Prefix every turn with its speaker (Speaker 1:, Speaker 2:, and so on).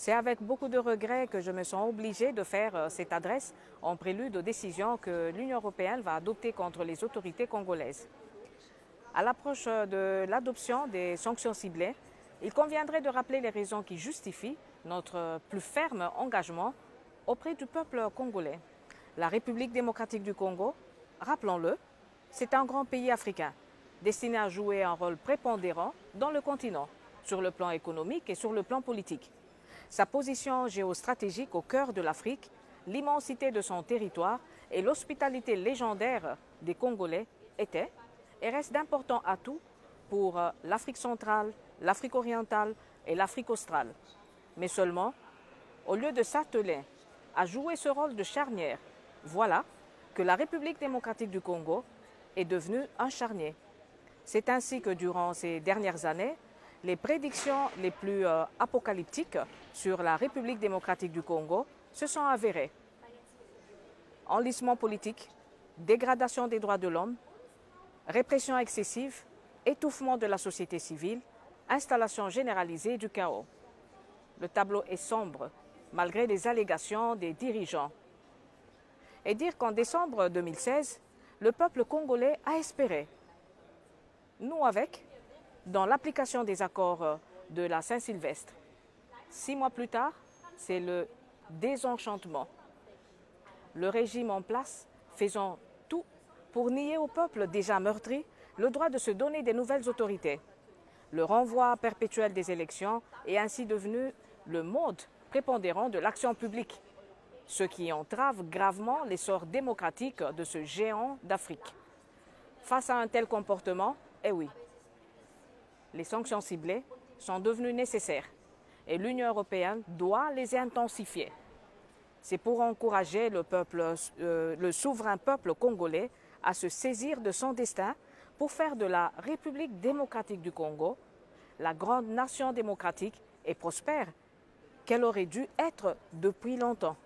Speaker 1: C'est avec beaucoup de regrets que je me sens obligée de faire cette adresse en prélude aux décisions que l'Union européenne va adopter contre les autorités congolaises. À l'approche de l'adoption des sanctions ciblées, il conviendrait de rappeler les raisons qui justifient notre plus ferme engagement auprès du peuple congolais. La République démocratique du Congo, rappelons-le, c'est un grand pays africain destiné à jouer un rôle prépondérant dans le continent, sur le plan économique et sur le plan politique. Sa position géostratégique au cœur de l'Afrique, l'immensité de son territoire et l'hospitalité légendaire des Congolais étaient et restent d'importants atouts pour l'Afrique centrale, l'Afrique orientale et l'Afrique australe. Mais seulement, au lieu de s'atteler à jouer ce rôle de charnière, voilà que la République démocratique du Congo est devenue un charnier. C'est ainsi que durant ces dernières années, les prédictions les plus apocalyptiques sur la République démocratique du Congo se sont avérées. Enlisement politique, dégradation des droits de l'homme, répression excessive, étouffement de la société civile, installation généralisée du chaos. Le tableau est sombre, malgré les allégations des dirigeants. Et dire qu'en décembre 2016, le peuple congolais a espéré. Nous avec, dans l'application des accords de la Saint-Sylvestre. 6 mois plus tard, c'est le désenchantement. Le régime en place faisant tout pour nier au peuple déjà meurtri le droit de se donner des nouvelles autorités. Le renvoi perpétuel des élections est ainsi devenu le mode prépondérant de l'action publique, ce qui entrave gravement l'essor démocratique de ce géant d'Afrique. Face à un tel comportement, eh oui, les sanctions ciblées sont devenues nécessaires et l'Union européenne doit les intensifier. C'est pour encourager le souverain peuple congolais à se saisir de son destin pour faire de la République démocratique du Congo la grande nation démocratique et prospère qu'elle aurait dû être depuis longtemps.